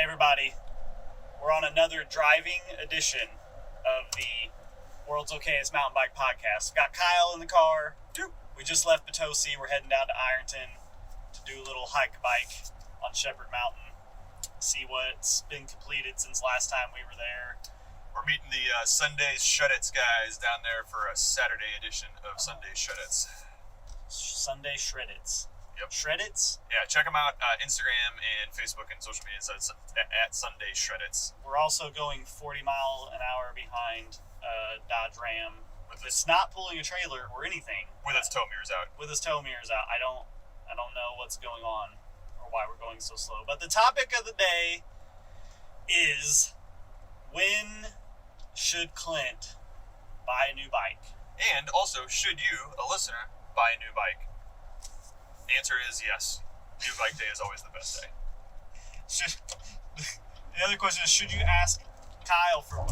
Hey everybody, we're on another driving edition of the World's Okayest Mountain Bike Podcast. Got Kyle in the car. We just left Potosi. We're heading down to Ironton to do a little hike bike on Shepherd Mountain. See what's been completed since last time we were there. We're meeting the Sunday's Shred-Its guys down there for a Saturday edition of Sunday's Shred-Its. Sunday Shred-Its. Yep. Shred-Its? Yeah, check them out Instagram and Facebook and social media. So it's at Sunday Shred-Its. We're also going 40 mile an hour behind Dodge Ram. It's not pulling a trailer or anything. With its tow mirrors out. With its tow mirrors out. I don't know what's going on or why we're going so slow. But the topic of the day is, when should Klint buy a new bike? And also, should you, a listener, buy a new bike? The answer is yes. New bike day is always the best day. The other question is, should you ask Kyle for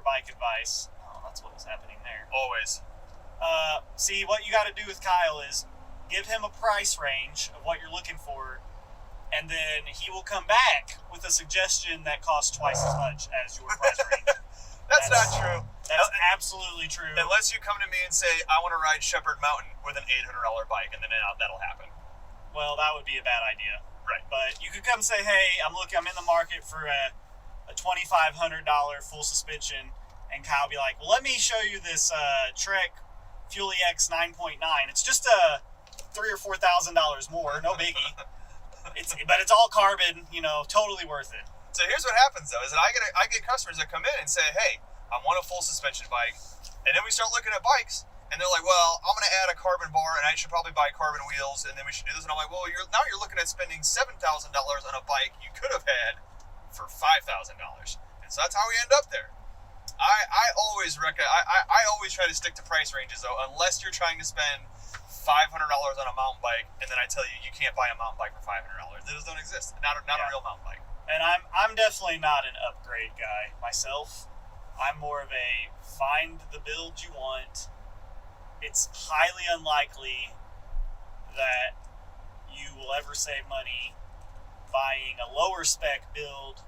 bike advice? Oh, that's what was happening there. Always. See, what you got to do with Kyle is give him a price range of what you're looking for, and then he will come back with a suggestion that costs twice as much as your price range. That's not true. That's absolutely true. Unless you come to me and say, I want to ride Shepherd Mountain with an $800 bike, and then that'll happen. Well, that would be a bad idea. Right. But you could come say, hey, I'm in the market for a $2,500 full suspension, and Kyle be like, well, let me show you this Trek Fuel EX 9.9. It's just $3,000 or $4,000 more, no biggie. But it's all carbon, totally worth it. So here's what happens though, is that I get customers that come in and say, hey, I want a full suspension bike. And then we start looking at bikes, and they're like, well, I'm going to add a carbon bar, and I should probably buy carbon wheels, and then we should do this. And I'm like, well, now you're looking at spending $7,000 on a bike you could have had for $5,000. And so that's how we end up there. I always try to stick to price ranges though, unless you're trying to spend $500 on a mountain bike, and then I tell you can't buy a mountain bike for $500. They just don't exist. Not a real mountain bike. And I'm definitely not an upgrade guy myself. I'm more of a find the build you want. It's highly unlikely that you will ever save money buying a lower spec build,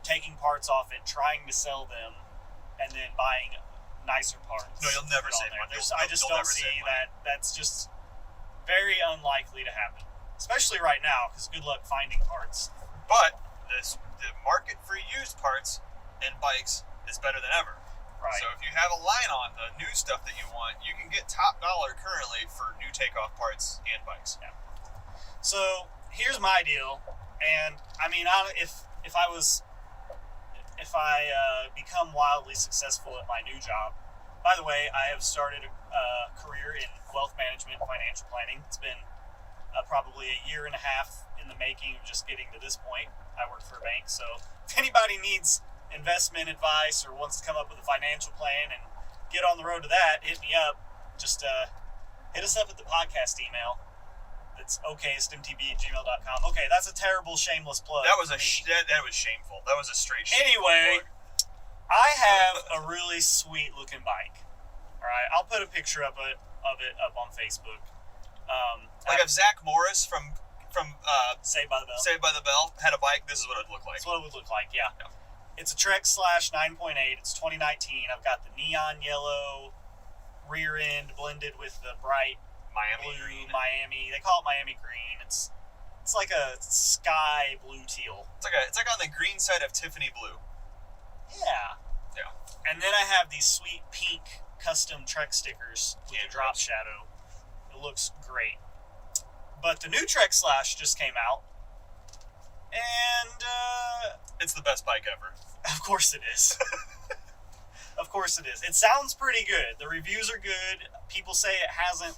taking parts off it, trying to sell them, and then buying nicer parts. No, you'll never save money. I just don't see that. That's just very unlikely to happen, especially right now, because good luck finding parts. But the market for used parts and bikes is better than ever. Right. So if you have a line on the new stuff that you want, you can get top dollar currently for new takeoff parts and bikes. Yeah. So here's my deal, and I mean, if I become wildly successful at my new job. By the way, I have started a career in wealth management and financial planning. It's been probably a year and a half in the making of just getting to this point. I work for a bank, so if anybody needs investment advice or wants to come up with a financial plan and get on the road to that, hit me up. Just hit us up at the podcast email. It's okayestmtb@gmail.com. Okay, that's a terrible shameless plug. That was that was shameful. That was a straight shameful Anyway, plug. I have a really sweet looking bike. All right, I'll put a picture of it up on Facebook. If Zach Morris from Saved by the Bell. Saved by the Bell had a bike, this is what it would look like. That's what it would look like, yeah. It's a Trek / 9.8. It's 2019. I've got the neon yellow rear end blended with the bright Miami blue green. They call it Miami green. It's like a sky blue teal. It's like on the green side of Tiffany blue. Yeah. Yeah. And then I have these sweet pink custom Trek stickers with the drop shadow. It looks great. But the new Trek / just came out, and it's the best bike ever. Of course it is. Of course it is. It sounds pretty good. The reviews are good. People say it hasn't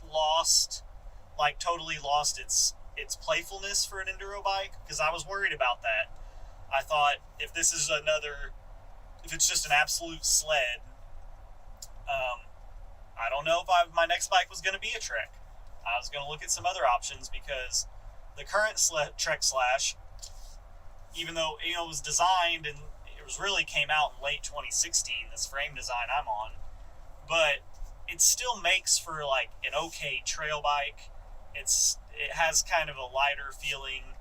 totally lost its playfulness for an enduro bike, because I was worried about that. I thought if it's just an absolute sled, I don't know if my next bike was going to be a Trek. I was going to look at some other options, because the current Trek / even though it was designed and came out in late 2016, this frame design I'm on, but it still makes for an okay trail bike. It has kind of a lighter feeling.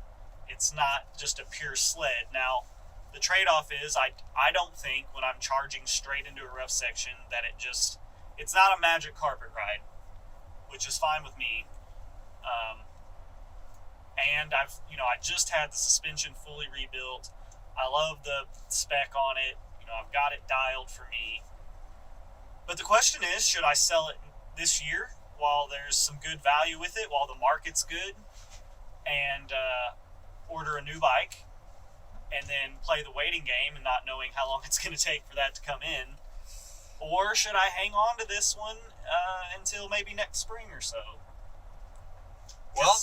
It's not just a pure sled. Now, the trade-off is I don't think when I'm charging straight into a rough section that it's not a magic carpet ride, which is fine with me. And I just had the suspension fully rebuilt. I love the spec on it. I've got it dialed for me. But the question is, should I sell it this year while there's some good value with it, while the market's good, and order a new bike, and then play the waiting game and not knowing how long it's going to take for that to come in? Or should I hang on to this one until maybe next spring or so? Well,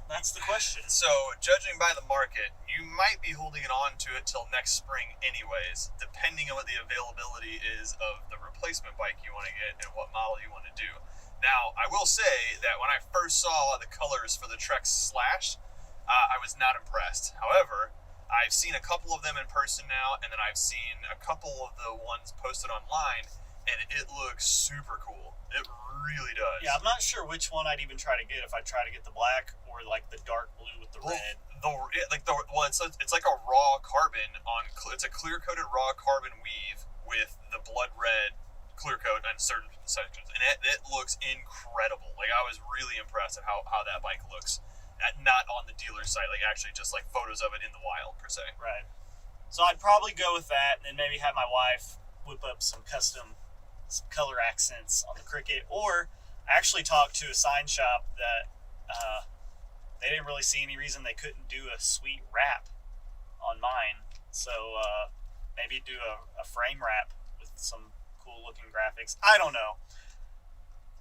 that's the question. So, judging by the market, you might be holding on to it till next spring anyways, depending on what the availability is of the replacement bike you want to get and what model you want to do. Now, I will say that when I first saw the colors for the Trek Slash, I was not impressed. However, I've seen a couple of them in person now, and then I've seen a couple of the ones posted online, and it looks super cool. It really does. Yeah, I'm not sure which one I'd even try to get, if I try to get the black or like the dark blue with the red. It's like a raw carbon it's a clear coated raw carbon weave with the blood red clear coat on certain sections, and it looks incredible. Like, I was really impressed at how that bike looks. Not on the dealer site, like actually just like photos of it in the wild per se. Right. So I'd probably go with that, and then maybe have my wife whip up some color accents on the Cricket, or actually talk to a sign shop that they didn't really see any reason they couldn't do a sweet wrap on mine. So maybe do a frame wrap with some cool looking graphics. I don't know.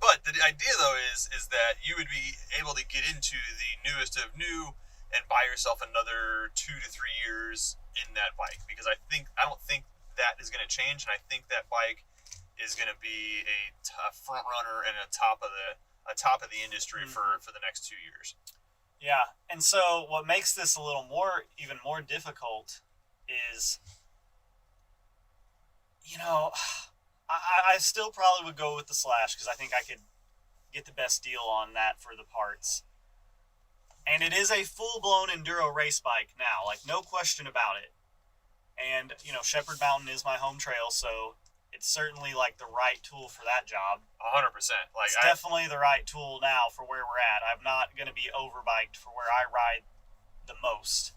But the idea, though, is that you would be able to get into the newest of new and buy yourself another 2 to 3 years in that bike, because I don't think that is going to change, and I think that bike is going to be a front runner and a top of the industry for the next 2 years. Yeah, and so what makes this even more difficult is, I still probably would go with the Slash, because I think I could get the best deal on that for the parts. And it is a full-blown enduro race bike now, like no question about it. And, Shepherd Mountain is my home trail, so it's certainly like the right tool for that job. 100%. It's definitely the right tool now for where we're at. I'm not going to be overbiked for where I ride the most.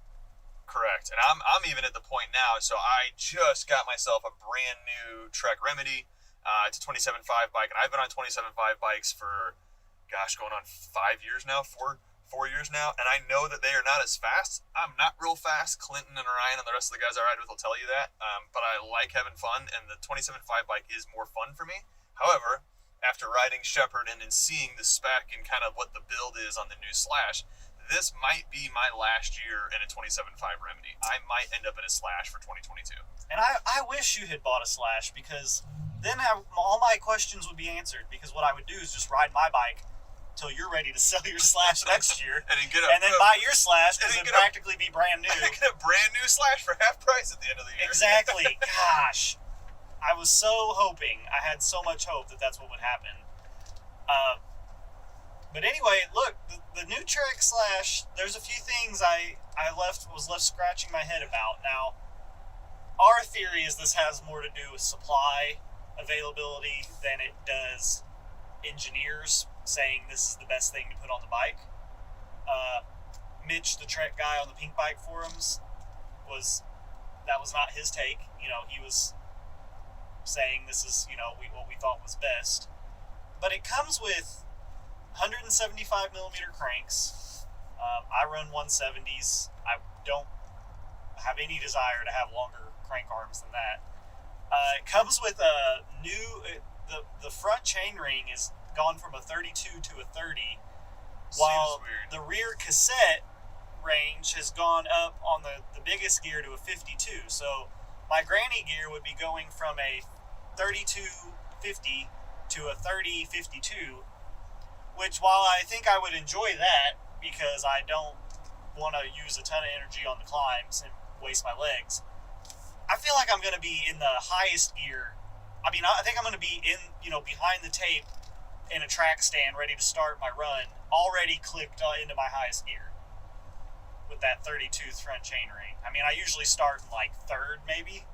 Correct. And I'm even at the point now, so I just got myself a brand new Trek Remedy. It's a 27.5 bike, and I've been on 27.5 bikes for, going on 5 years now, 4 years now, and I know that they are not as fast. I'm not real fast. Clinton and Ryan and the rest of the guys I ride with will tell you that, but I like having fun, and the 27.5 bike is more fun for me. However, after riding Shepherd and then seeing the spec and kind of what the build is on the new Slash, this might be my last year in a 27.5 Remedy. I might end up in a Slash for 2022. And I wish you had bought a Slash, because then all my questions would be answered, because what I would do is just ride my bike until you're ready to sell your Slash next year, and then buy your Slash, because it'd practically be brand new. And get a brand new Slash for half price at the end of the year. Exactly. Gosh. I was so hoping. I had so much hope that that's what would happen. But anyway, look, the new Trek Slash, there's a few things I was left scratching my head about. Now, our theory is this has more to do with supply availability than it does engineers saying this is the best thing to put on the bike. Mitch, the Trek guy on the Pink Bike forums, that was not his take. He was saying this is, what we thought was best. But it comes with 175 millimeter cranks. I run 170s. I don't have any desire to have longer crank arms than that. It comes with a new, the front chain ring is gone from a 32 to a 30, while the rear cassette range has gone up on the biggest gear to a 52. So my granny gear would be going from a 3250 to a 3052, which, while I think I would enjoy that because I don't want to use a ton of energy on the climbs and waste my legs, I feel like I'm going to be in the highest gear. I think I'm going to be in, behind the tape in a track stand ready to start my run, already clicked into my highest gear. with that 32th front chainring. I mean, I usually start in like third, maybe.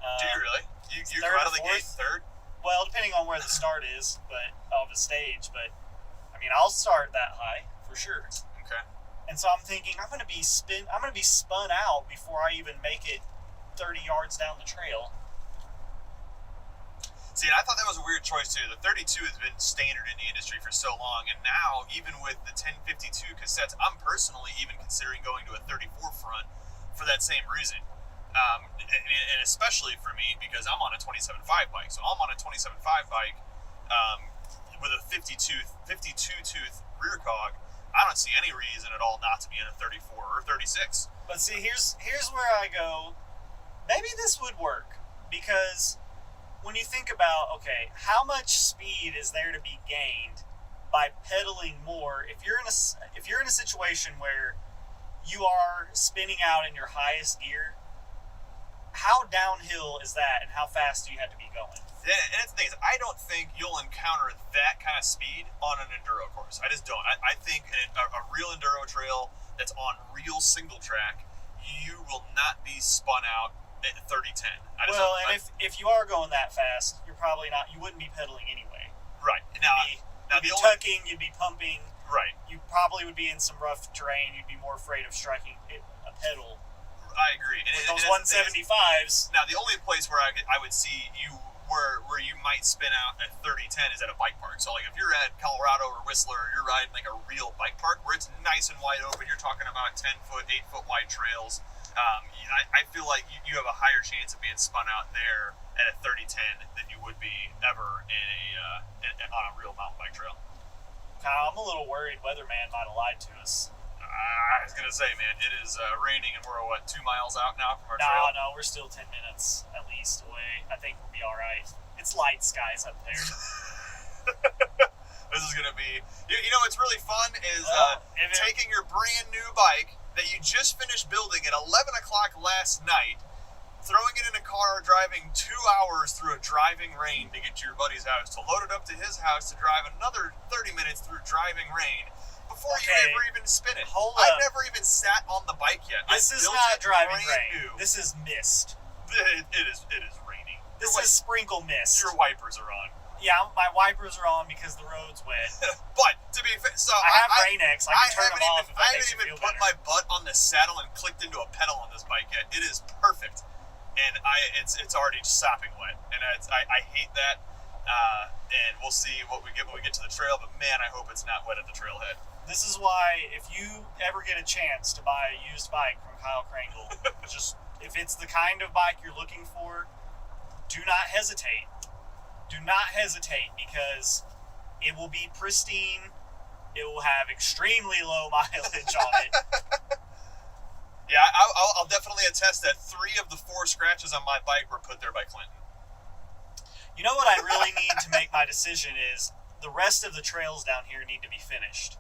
Do you really? You third go out or of the gate fourth? third? Well, depending on where the start is, but of the stage. But I mean, I'll start that high for sure. Okay. And so I'm thinking I'm gonna be spun out before I even make it 30 yards down the trail. See, I thought that was a weird choice too. The 32 has been standard in the industry for so long, and now even with the 1052 cassettes, I'm personally even considering going to a 34 front for that same reason. And especially for me because I'm on a 27.5 bike. So I'm on a 27.5 bike with a 52 tooth rear cog. I don't see any reason at all not to be in a 34 or 36. But see, here's where I go. Maybe this would work because when you think about, okay, how much speed is there to be gained by pedaling more? If you're in a situation where you are spinning out in your highest gear, how downhill is that, and how fast do you have to be going? Yeah, and it's the thing is, I don't think you'll encounter that kind of speed on an enduro course. I just don't. I think a real enduro trail that's on real single track, you will not be spun out at 30-10. Well, and if you are going that fast, you're probably not. You wouldn't be pedaling anyway. Right. You'd be tucking. You'd be pumping. Right. You probably would be in some rough terrain. You'd be more afraid of striking a pedal. I agree. And with those 175s. Now, the only place where I would see you where you might spin out at 30-10 is at a bike park. So, like, if you're at Colorado or Whistler, or you're riding, like, a real bike park where it's nice and wide open, you're talking about 10-foot, 8-foot wide trails. I feel like you have a higher chance of being spun out there at a 30-10 than you would be ever on a real mountain bike trail. I'm a little worried Weatherman might have lied to us. I was going to say, man, it is raining and we're, 2 miles out now from our trail? No, we're still 10 minutes at least away. I think we'll be all right. It's light skies up there. This is going to be... You know what's really fun is taking your brand new bike that you just finished building at 11 o'clock last night, throwing it in a car, driving 2 hours through a driving rain to get to your buddy's house, to load it up to his house, to drive another 30 minutes through driving rain before you ever even spin it. I've never even sat on the bike yet. This is not driving rain. This is mist. It is raining. This is sprinkle mist. Your wipers are on. Yeah, my wipers are on because the road's wet. But to be fair, so I have Rain-X. I can turn them off if that makes you feel better. I haven't even put my butt on the saddle and clicked into a pedal on this bike yet. It is perfect, and it's already sopping wet, and I hate that. And we'll see what we get when we get to the trail. But man, I hope it's not wet at the trailhead. This is why, if you ever get a chance to buy a used bike from Kyle Krangle, just if it's the kind of bike you're looking for, do not hesitate. Do not hesitate because it will be pristine. It will have extremely low mileage on it. Yeah, I'll definitely attest that 3 of the 4 scratches on my bike were put there by Clinton. You know what I really need to make my decision is the rest of the trails down here need to be finished.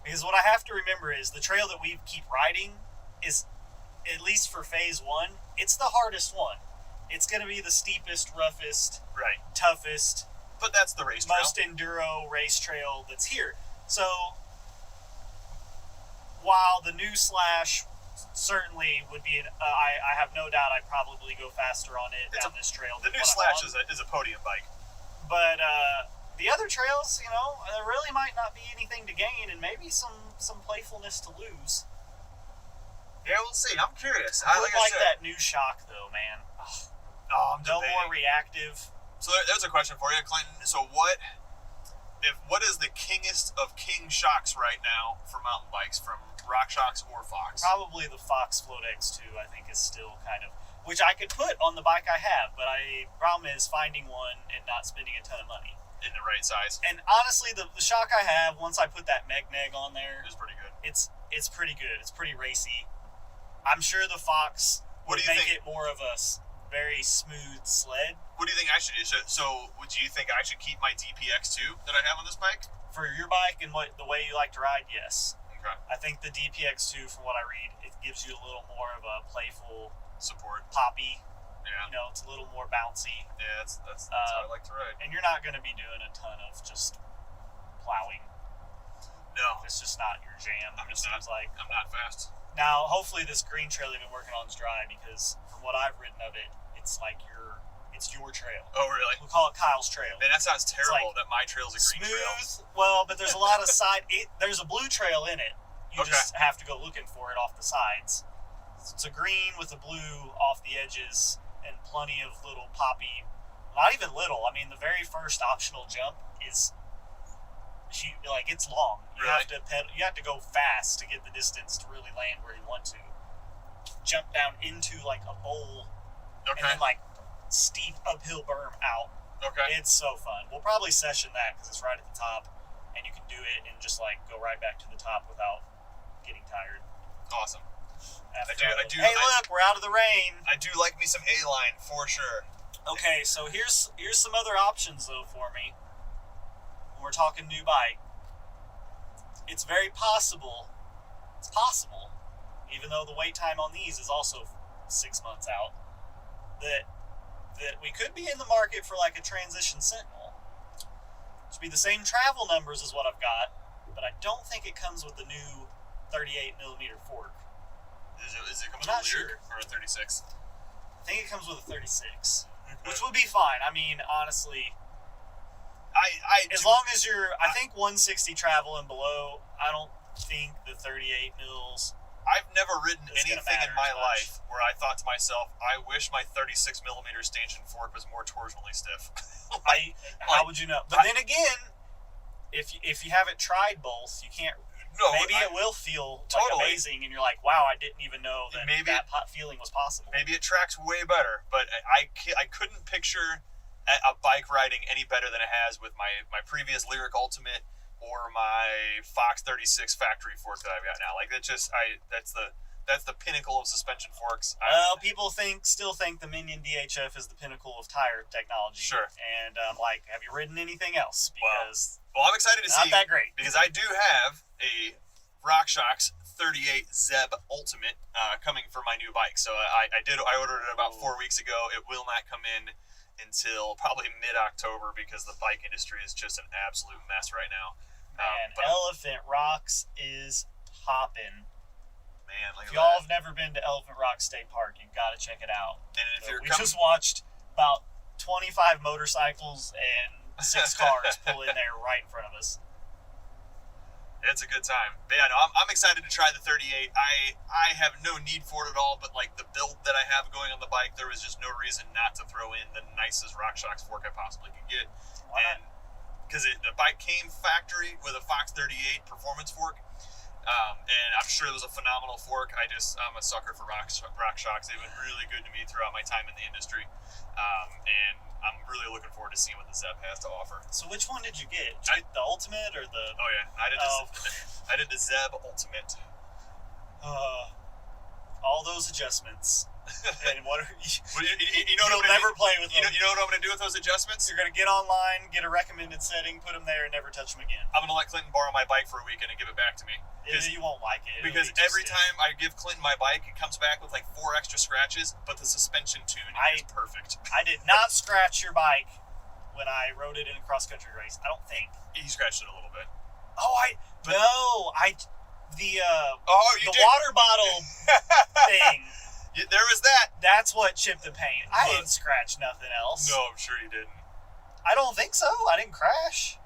Because what I have to remember is the trail that we keep riding is, at least for phase 1, it's the hardest one. It's going to be the steepest, roughest, toughest. But that's the race trail. Most enduro race trail that's here. So, while the new Slash certainly would be, I have no doubt I'd probably go faster on it down this trail. The new Slash is a podium bike. But the other trails, there really might not be anything to gain and maybe some playfulness to lose. Yeah, we'll see. I'm curious. I would like that new shock, though, man. I'm no more reactive. So there's a question for you, Clinton. So what is the kingest of king shocks right now for mountain bikes, from RockShox or Fox? Probably the Fox Float X2, I think, is still kind of, which I could put on the bike I have, but problem is finding one and not spending a ton of money. In the right size. And honestly, the shock I have, once I put that Meg on there, is pretty good. It's pretty good. It's pretty racy. I'm sure the Fox would make it more of a very smooth sled. What do you think I should do? So do you think I should keep my DPX2 that I have on this bike? For your bike and the way you like to ride, yes. Okay. I think the DPX2, from what I read, it gives you a little more of a playful support, poppy. Yeah. It's a little more bouncy. Yeah, that's how I like to ride. And you're not going to be doing a ton of just plowing. No. It's just not your jam. I'm not fast. Now, hopefully this green trail you've been working on is dry, because from what I've ridden of it, it's like it's your trail. Oh, really? We'll call it Kyle's trail. Man, that sounds terrible. Like that my trail's a green trail. Well, but there's a lot of there's a blue trail in it. You Okay. just have to go looking for it off the sides. It's a green with a blue off the edges and plenty of little poppy. Not even little. I mean, the very first optional jump is it's long. You Really? You have to go fast to get the distance to really land where you want to. Jump down into like a bowl, and Okay. then like steep uphill berm out. Okay. It's so fun. We'll probably session that because it's right at the top, and you can do it and just like go right back to the top without getting tired. Awesome. After I do. Hey, look, we're out of the rain. I do like me some A-line for sure. Okay, so here's some other options though for me. When we're talking new bike, it's very possible. It's possible, even though the wait time on these is also 6 months out, that we could be in the market for like a Transition Sentinel. It should be the same travel numbers as what I've got, but I don't think it comes with the new 38mm fork. Is it coming I'm not with a Lyric sure. or a 36? I think it comes with a 36, which would be fine. I mean, honestly, as long as I think 160 travel and below, I don't think the 38 mils. I've never ridden It's gonna anything in matter my as much. life where I thought to myself, I wish my 36mm stanchion fork was more torsionally stiff. How would you know? But then again, if you haven't tried both, you can't. No, Maybe it will feel like Totally. amazing, and you're like, wow, I didn't even know that Maybe that feeling was possible. Maybe it tracks way better, but I couldn't picture a bike riding any better than it has with my previous Lyric Ultimate or my Fox 36 factory fork that I've got now. Like that's the pinnacle of suspension forks. Well, people still think the Minion DHF is the pinnacle of tire technology. Sure. And I'm like, have you ridden anything else? Because Well, I'm excited to it's not see that great. because I do have a RockShox 38 Zeb Ultimate coming for my new bike. So I ordered it about 4 weeks ago. It will not come in until probably mid-October because the bike industry is just an absolute mess right now. And but Elephant Rocks is popping. man, look If at y'all that. have never been to Elephant Rock State Park, you've got to check it out. And if you're We coming, just watched about 25 motorcycles and 6 cars pull in there right in front of us. it's a good time. But yeah, no, I'm excited to try the 38. I have no need for it at all, but like the build that I have going on the bike, there was just no reason not to throw in the nicest RockShox fork I possibly could get. Why not? And because the bike came factory with a Fox 38 performance fork, and I'm sure it was a phenomenal fork. I'm a sucker for RockShox. They've been really good to me throughout my time in the industry, and I'm really looking forward to seeing what the Zeb has to offer. So which one did you get? Did you get the Ultimate or the... Oh yeah, I did the Zeb Ultimate. all those adjustments. And what are Well, you know you'll what I'm never gonna play with do? them. You know what I'm going to do with those adjustments? You're going to get online, get a recommended setting, put them there, and never touch them again. I'm going to let Clinton borrow my bike for a weekend and give it back to me. You won't like it. It'll Because be too every stiff. time I give Clinton my bike, it comes back with like 4 extra scratches, but the suspension tune is perfect. I did not scratch your bike when I rode it in a cross-country race. I don't think. He scratched it a little bit. Oh, But- the did. water bottle thing. There was that. That's what chipped the paint. I But- didn't scratch nothing else. No, I'm sure you didn't. I don't think so. I didn't crash.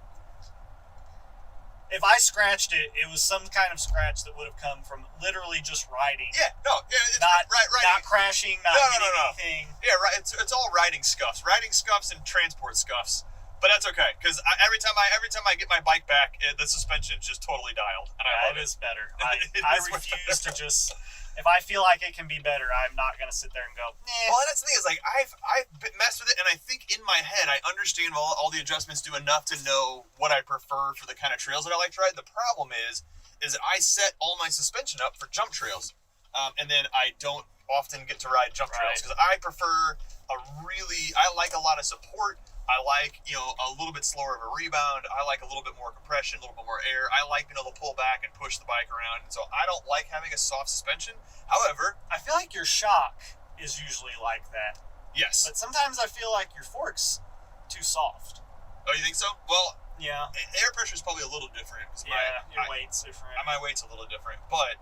If I scratched it, it was some kind of scratch that would have come from literally just riding. Yeah, no, yeah, it's Not right. not crashing, not No. hitting anything. Yeah, right. It's all riding scuffs and transport scuffs. But that's okay, because every time I get my bike back, the suspension's just totally dialed, and I love It it. is better. It I is refuse to just. If I feel like it can be better, I'm not going to sit there and go, Well, and that's the thing is, like, I've messed with it, and I think in my head I understand all the adjustments do enough to know what I prefer for the kind of trails that I like to ride. The problem is that I set all my suspension up for jump trails, and then I don't often get to ride jump trails because I prefer I like a lot of support. I like, a little bit slower of a rebound. I like a little bit more compression, a little bit more air. I like being able to pull back and push the bike around. And so I don't like having a soft suspension. However, I feel like your shock is usually like that. yes. But sometimes I feel like your fork's too soft. Oh, you think so? Well, Yeah. air pressure is probably a little different. 'Cause Your weight's different. my weight's a little different. But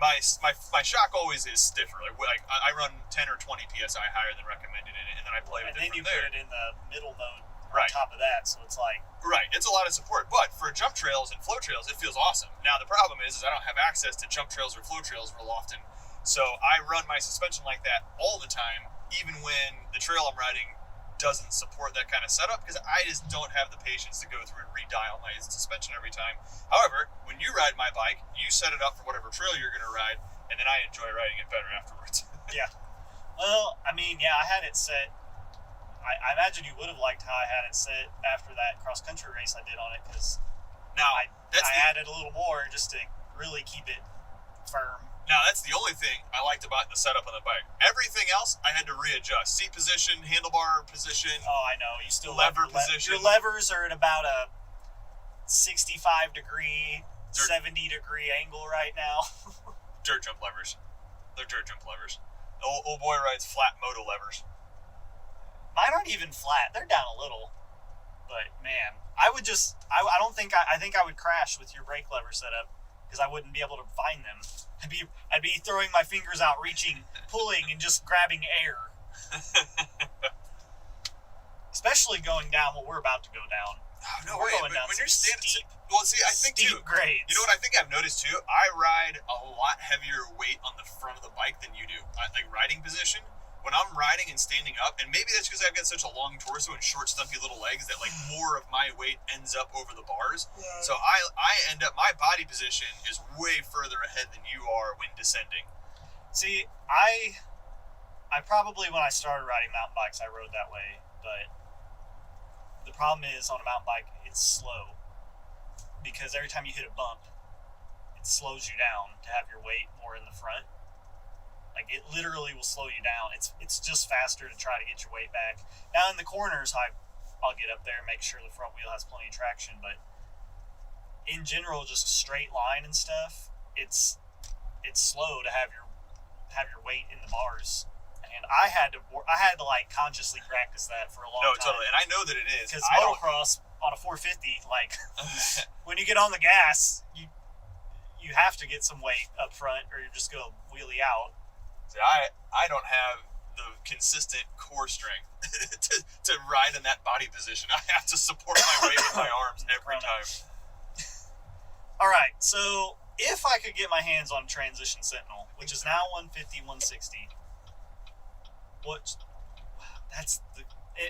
my shock always is stiffer. Like I run 10 or 20 psi higher than recommended in it, and then I play with it And then you from there. put it in the middle mode Right. on top of that, so it's like... Right, it's a lot of support, but for jump trails and flow trails, it feels awesome. Now the problem is I don't have access to jump trails or flow trails real often, so I run my suspension like that all the time, even when the trail I'm riding doesn't support that kind of setup, because I just don't have the patience to go through and redial my suspension every time. However, when you ride my bike, you set it up for whatever trail you're going to ride, and then I enjoy riding it better afterwards. Yeah. Well, I mean, yeah, I had it set. I imagine you would have liked how I had it set after that cross-country race I did on it, because Now, I added a little more just to really keep it firm. Now, that's the only thing I liked about the setup on the bike. Everything else, I had to readjust. Seat position, handlebar position. Oh, I know. You still Lever have position. Your levers are at about a 65-degree, 70-degree angle right now. Dirt jump levers. They're dirt jump levers. Old boy rides flat moto levers. Mine aren't even flat. They're down a little. But, man, I think I would crash with your brake lever setup, because I wouldn't be able to find them. I'd be throwing my fingers out, reaching, pulling, and just grabbing air. Especially going down what we're about to go down. Oh, no We're way. going down When you're some standing, well, see, I think steep too. grades. You know what I think I've noticed too? I ride a lot heavier weight on the front of the bike than you do. Like riding position. When I'm riding and standing up, and maybe that's because I've got such a long torso and short, stumpy little legs that like more of my weight ends up over the bars. Yeah. So I end up, my body position is way further ahead than you are when descending. See, I probably, when I started riding mountain bikes, I rode that way, but the problem is on a mountain bike, it's slow, because every time you hit a bump, it slows you down to have your weight more in the front. Like, it literally will slow you down. It's just faster to try to get your weight back. Now, in the corners, I'll get up there and make sure the front wheel has plenty of traction, but in general, just a straight line and stuff, it's slow to have your weight in the bars. And I had to like consciously practice that for a long time. No, totally, and I know that it is. Because motocross on a 450, like when you get on the gas, you have to get some weight up front, or you're just gonna wheelie out. See, I don't have the consistent core strength to ride in that body position. I have to support my weight with my arms every time. All right, so if I could get my hands on Transition Sentinel, which is now 150, 160,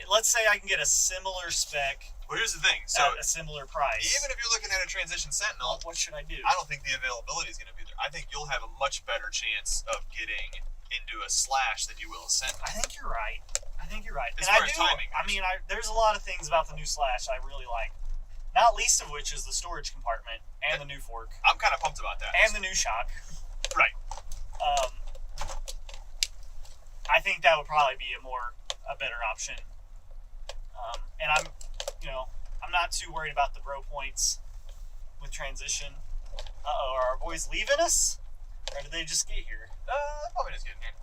let's say I can get a similar spec. Well, here's the thing. So at a similar price. Even if you're looking at a Transition Sentinel, what should I do? I don't think the availability is going to be there. I think you'll have a much better chance of getting into a Slash than you will a Sentinel. I think you're right. As far as timing goes. I mean, there's a lot of things about the new Slash I really like. Not least of which is the storage compartment and the new fork. I'm kind of pumped about that. And the new shock. Right. I think that would probably be a better option. And I'm not too worried about the bro points with Transition. Uh-oh, are our boys leaving us? Or did they just get here? Probably just getting here.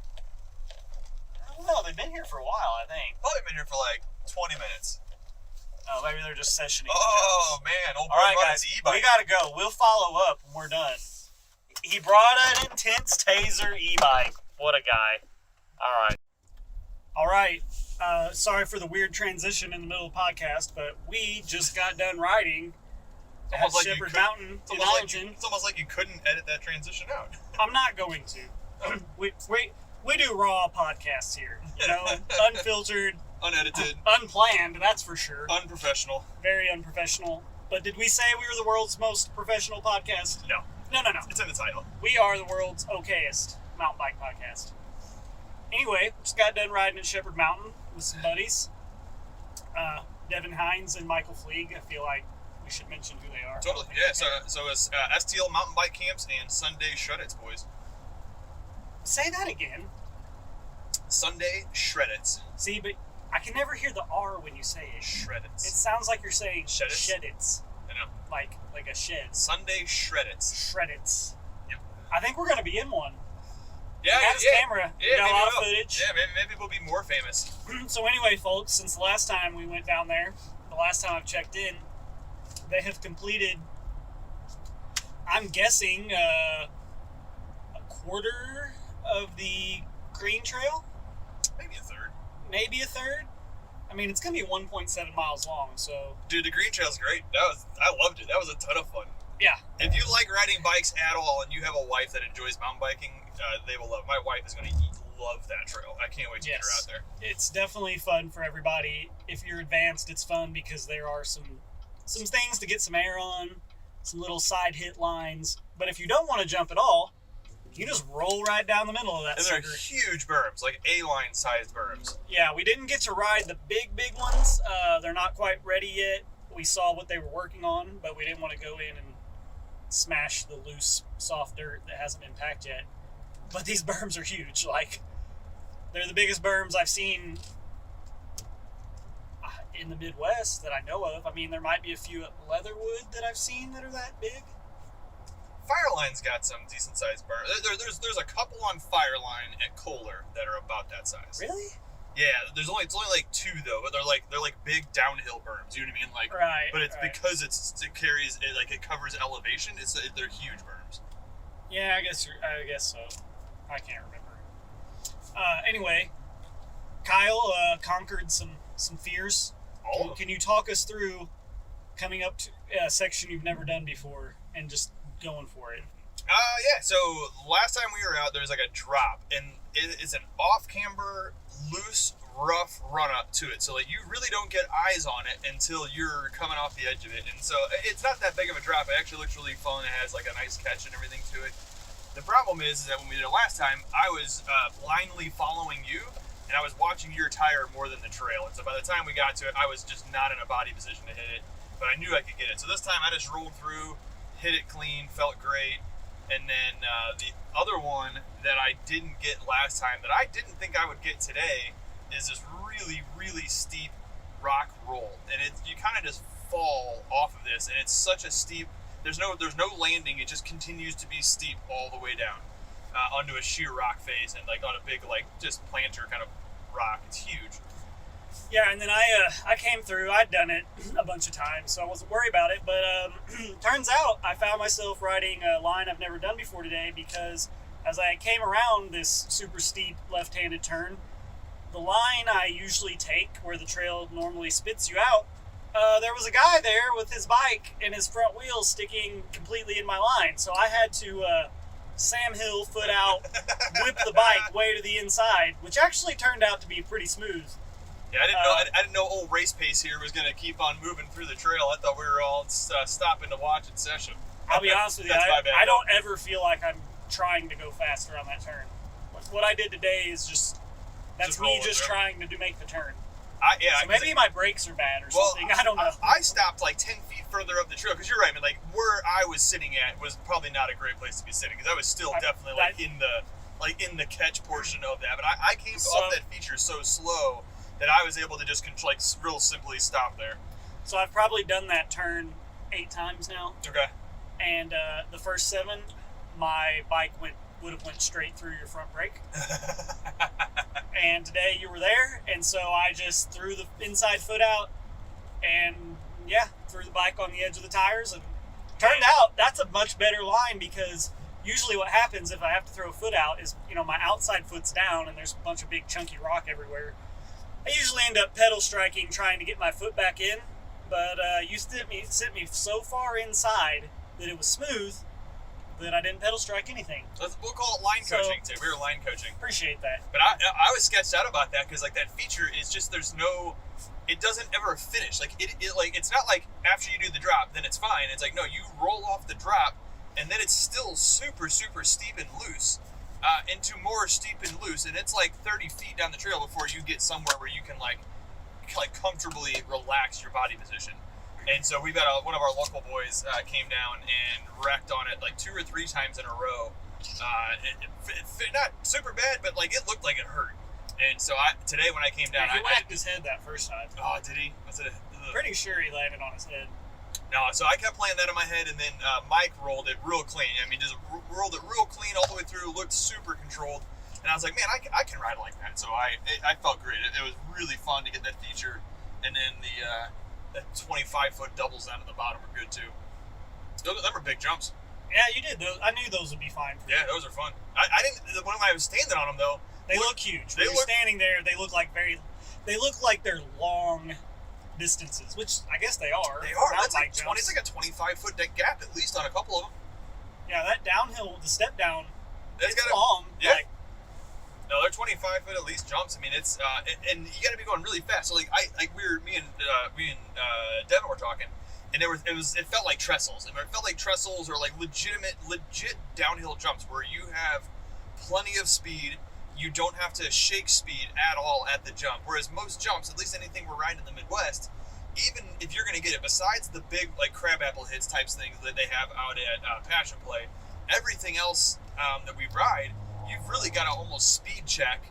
I don't know, they've been here for a while, I think. Probably been here for like 20 minutes. Oh, maybe they're just sessioning. Oh, man. Old all right, boy guys, e-bike. we gotta go. We'll follow up when we're done. He brought an intense taser e-bike. What a guy. All right. Sorry for the weird transition in the middle of the podcast, but we just got done riding at Shepherd Mountain in Arlington. It's almost like you couldn't edit that transition out. I'm not going to. We do raw podcasts here, unfiltered, unedited, unplanned, that's for sure. Unprofessional. Very unprofessional. But did we say we were the world's most professional podcast? No. No. It's in the title. We are the world's okayest mountain bike podcast. Anyway, just got done riding at Shepherd Mountain with some buddies. Devin Hines and Michael Fleeg. I feel like we should mention who they are. Totally, yeah. So it's STL Mountain Bike Camps and Sunday Shred-Its, boys. Say that again. Sunday Shred-Its. See, but I can never hear the R when you say it. Shred-Its. It sounds like you're saying Shed-Its. Shed-Its. I know. Like a shed. Sunday Shred-Its. Shred-Its. Yep. I think we're going to be in one. Yeah, we got his camera. Yeah, we got a lot of we'll. footage. Yeah, maybe we'll be more famous. So anyway, folks, since the last time we went down there, the last time I've checked in, they have completed, I'm guessing, quarter of the green trail. Maybe a third. Maybe a third. I mean, it's going to be 1.7 miles long, so... Dude, the green trail's great. I loved it. That was a ton of fun. Yeah. If you like riding bikes at all and you have a wife that enjoys mountain biking, they will love. My wife is going to love that trail. I can't wait to get her out there. It's definitely fun for everybody. If you're advanced, it's fun because there are some things to get some air on, some little side hit lines. But if you don't want to jump at all, you just roll right down the middle of that sucker. And they're huge berms, like A-line sized berms. Yeah, we didn't get to ride the big ones. They're not quite ready yet. We saw what they were working on, but we didn't want to go in and smash the loose, soft dirt that hasn't been packed yet. But these berms are huge. Like, they're the biggest berms I've seen in the Midwest that I know of. I mean, there might be a few at Leatherwood that I've seen that are that big. Fireline's got some decent sized berms. There's a couple on Fireline at Kohler that are about that size. Really? Yeah, it's only like two though, but they're like big downhill berms. You know what I mean? Like, right. But it's because it covers elevation. They're huge berms. Yeah, I guess so. I can't remember. Anyway, Kyle conquered some fears. Can you talk us through coming up to a section you've never done before and just going for it? Yeah. So last time we were out, there was like a drop, and it's an off-camber, loose, rough run-up to it. So like you really don't get eyes on it until you're coming off the edge of it. And so it's not that big of a drop. It actually looks really fun. It has like a nice catch and everything to it. The problem is that when we did it last time, I was blindly following you, and I was watching your tire more than the trail. And so by the time we got to it, I was just not in a body position to hit it, but I knew I could get it. So this time I just rolled through, hit it clean, felt great. And then the other one that I didn't get last time that I didn't think I would get today is this really, really steep rock roll. And you kind of just fall off of this, and it's such a steep, there's no landing. It just continues to be steep all the way down onto a sheer rock face and like on a big like just planter kind of rock. It's huge. Yeah, and then I came through. I'd done it a bunch of times, so I wasn't worried about it. But turns out I found myself riding a line I've never done before today, because as I came around this super steep left-handed turn, the line I usually take where the trail normally spits you out, there was a guy there with his bike and his front wheels sticking completely in my line. So I had to Sam Hill foot out, whip the bike way to the inside, which actually turned out to be pretty smooth. Yeah, I didn't know old Race Pace here was going to keep on moving through the trail. I thought we were all stopping to watch and session. I'll be honest with you, I don't ever feel like I'm trying to go faster on that turn. What I did today is that's me just trying to make the turn. So maybe my brakes are bad or something. I don't know. I stopped like 10 feet further up the trail, because you're right. I mean, like where I was sitting at was probably not a great place to be sitting, because I was still definitely in the catch portion of that. But I came off that feature so slow that I was able to just real simply stop there. So I've probably done that turn 8 times now. Okay. And the first 7, my bike would have went straight through your front brake. And today you were there, and so I just threw the inside foot out and threw the bike on the edge of the tires, and turned out that's a much better line, because usually what happens if I have to throw a foot out is, my outside foot's down and there's a bunch of big chunky rock everywhere. I usually end up pedal striking trying to get my foot back in, but you sent me so far inside that it was smooth that I didn't pedal strike anything. We'll call it line coaching today. We were line coaching. Appreciate that. But I was sketched out about that, because like that feature is just it doesn't ever finish. Like it's not like after you do the drop then it's fine. It's like, no, you roll off the drop and then it's still super, super steep and loose. Into more steep and loose, and it's like 30 feet down the trail before you get somewhere where you can like comfortably relax your body position. And so we've got one of our local boys came down and wrecked on it like 2 or 3 times in a row. It not super bad, but like it looked like it hurt. And so today when I came down, he whacked his head that first time. Oh, did he? Pretty sure he landed on his head. No, so I kept playing that in my head, and then Mike rolled it real clean. I mean, just rolled it real clean all the way through, looked super controlled. And I was like, man, I can ride like that. So I felt great. It was really fun to get that feature. And then the 25-foot doubles down at the bottom are good, too. Them are big jumps. Yeah, you did. I knew those would be fine for Yeah, you. those are fun. I didn't. When I was standing on them though, They look huge. They When you're look- standing there, they look like they're long distances, which I guess they are. they for are. mountain That's like bike 20. jumps. It's like a 25-foot gap at least on a couple of them. Yeah, that downhill, the step down, It's it's got long. yeah. Like, No, they're 25-foot at least jumps. I mean, it's and you got to be going really fast. So like me and Devin were talking, and it felt like trestles. It felt like trestles or like legit downhill jumps where you have plenty of speed. You don't have to shake speed at all at the jump. Whereas most jumps, at least anything we're riding in the Midwest, even if you're going to get it, besides the big like crabapple hits types things that they have out at Passion Play, everything else that we ride, you've really got to almost speed check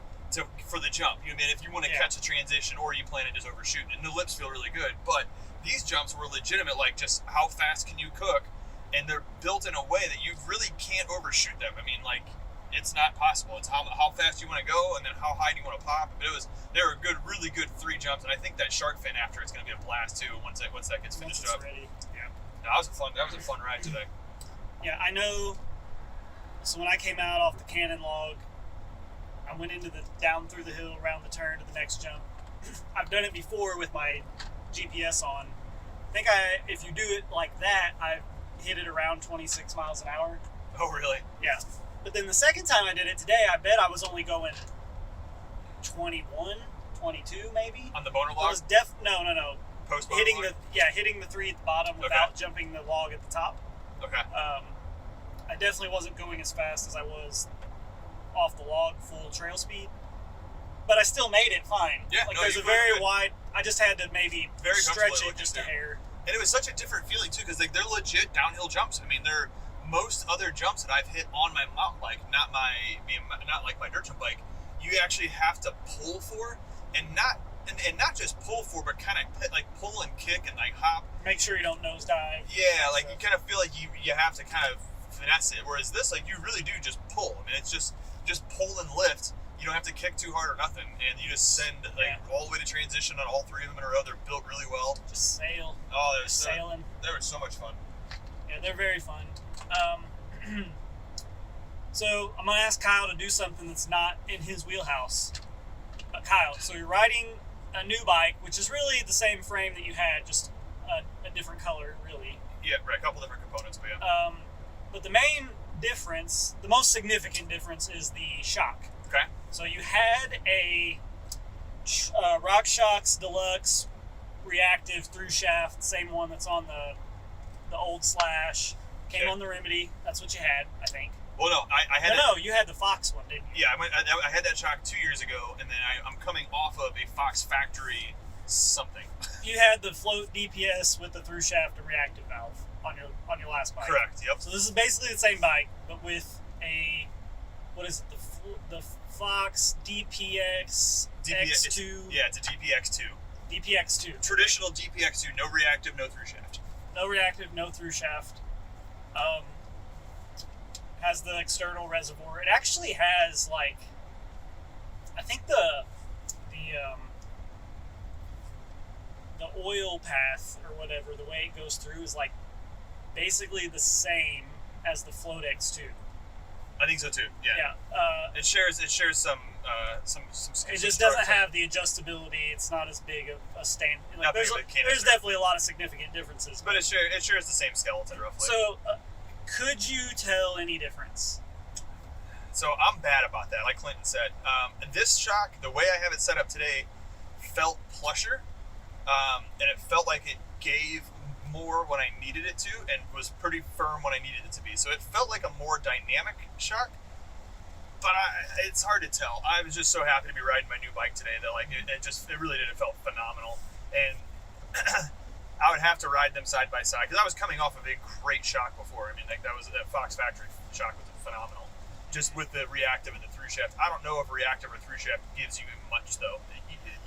for the jump. You know, I mean, if you want to catch a transition or you plan to just overshoot, and the lips feel really good. But these jumps were legitimate, like just how fast can you cook, and they're built in a way that you really can't overshoot them. I mean, like it's not possible. It's how fast you want to go, and then how high do you want to pop. But they were good, really good 3 jumps, and I think that shark fin after it's going to be a blast too once that gets finished once it's up. ready. Yeah. No, that was a fun ride today. Yeah, I know. So when I came out off the cannon log, I went into down through the hill, around the turn to the next jump. I've done it before with my GPS on. I think if you do it like that, I hit it around 26 miles an hour. Oh, really? Yeah. But then the second time I did it today, I bet I was only going 21, 22 maybe. On the boner I log? was no. Post boner Hitting log? hitting the 3 at the bottom without jumping the log at the top. Okay. I definitely wasn't going as fast as I was off the log, full trail speed. But I still made it fine. Yeah, like no, there's you a were very good. wide. I just had to maybe Very stretch comfortable it just a looking, hair. And it was such a different feeling too, because like they're legit downhill jumps. I mean, they're most other jumps that I've hit on my mountain bike, not like my dirt jump bike. You actually have to pull for, and not just pull for, but kind of like pull and kick and like hop. Make sure you don't nosedive. Yeah, like you kind of feel like you have to kind of finesse it. Whereas this, like you really do just pull. I mean, it's just pull and lift. You don't have to kick too hard or nothing, and you just send all the way to transition on all 3 of them in a row. They're built really well. Just sail. Oh, Just sailing. They were so much fun. Yeah, they're very fun. So I'm gonna ask Kyle to do something that's not in his wheelhouse. Kyle, so you're riding a new bike, which is really the same frame that you had, just a different color, really. Yeah, right. A couple different components, but yeah. But the main difference, the most significant difference, is the shock. Okay. So you had a RockShox Deluxe reactive through shaft, same one that's on the old Slash. Came on the Remedy. That's what you had, I think. Well, no, I had No, you had the Fox one, didn't you? Yeah, I had that shock 2 years ago, and then I'm coming off of a Fox factory something. You had the float DPS with the through shaft and reactive valve on your last bike. Correct. Yep. So this is basically the same bike, but with a the Fox DPX X2. Yeah, it's a DPX2. DPX2. Traditional DPX2, no reactive, no through shaft. No reactive, no through shaft. Has the external reservoir. It actually has I think the oil path or whatever, the way it goes through is basically the same as the Float X2. I think so too. Yeah. Yeah. It shares some. It just doesn't have the adjustability. It's not as big of a stand. There's definitely a lot of significant differences. But it shares the same skeleton roughly. So, could you tell any difference? So I'm bad about that, like Clinton said. This shock, the way I have it set up today, felt plusher, and it felt like it gave more when I needed it to, and was pretty firm when I needed it to be. So it felt like a more dynamic shock. But it's hard to tell. I was just so happy to be riding my new bike today that it really did. It felt phenomenal, and I would have to ride them side by side because I was coming off of a great shock before. I mean, that Fox factory shock was phenomenal, just with the reactive and the through shaft. I don't know if reactive or through shaft gives you much though.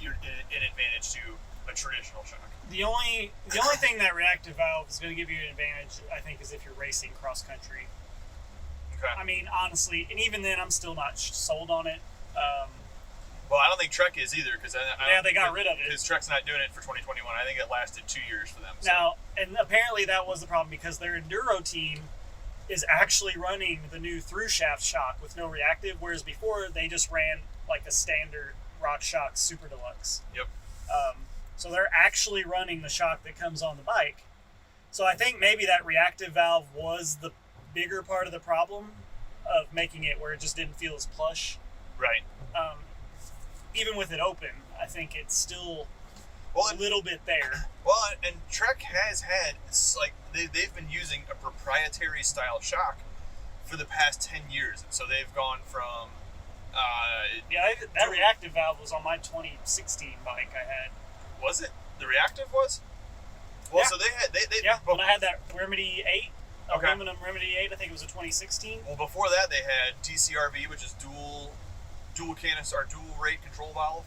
You're an advantage to a traditional shock. The only thing that reactive valve is going to give you an advantage, I think, is if you're racing cross country. Okay. I mean, honestly, and even then, I'm still not sold on it. Well, I don't think Trek is either because they got rid of it. Because Trek's not doing it for 2021. I think it lasted 2 years for them. So. Now, and apparently that was the problem because their enduro team is actually running the new through shaft shock with no reactive, whereas before they just ran like a standard RockShox Super Deluxe. Yep. So they're actually running the shock that comes on the bike. So I think maybe that reactive valve was the bigger part of the problem of making it where it just didn't feel as plush. Right. Even with it open, I think it's still Well, a little bit there. Well, and Trek has had, it's like, they've been using a proprietary style shock for the past 10 years. And so they've gone from... That reactive valve was on my 2016 bike I had. Was it? The reactive was? Well, Yeah. So they had... When I had that Remedy 8, Okay. aluminum Remedy 8, I think it was a 2016. Well, before that, they had TCRV, which is dual canister or dual rate control valve.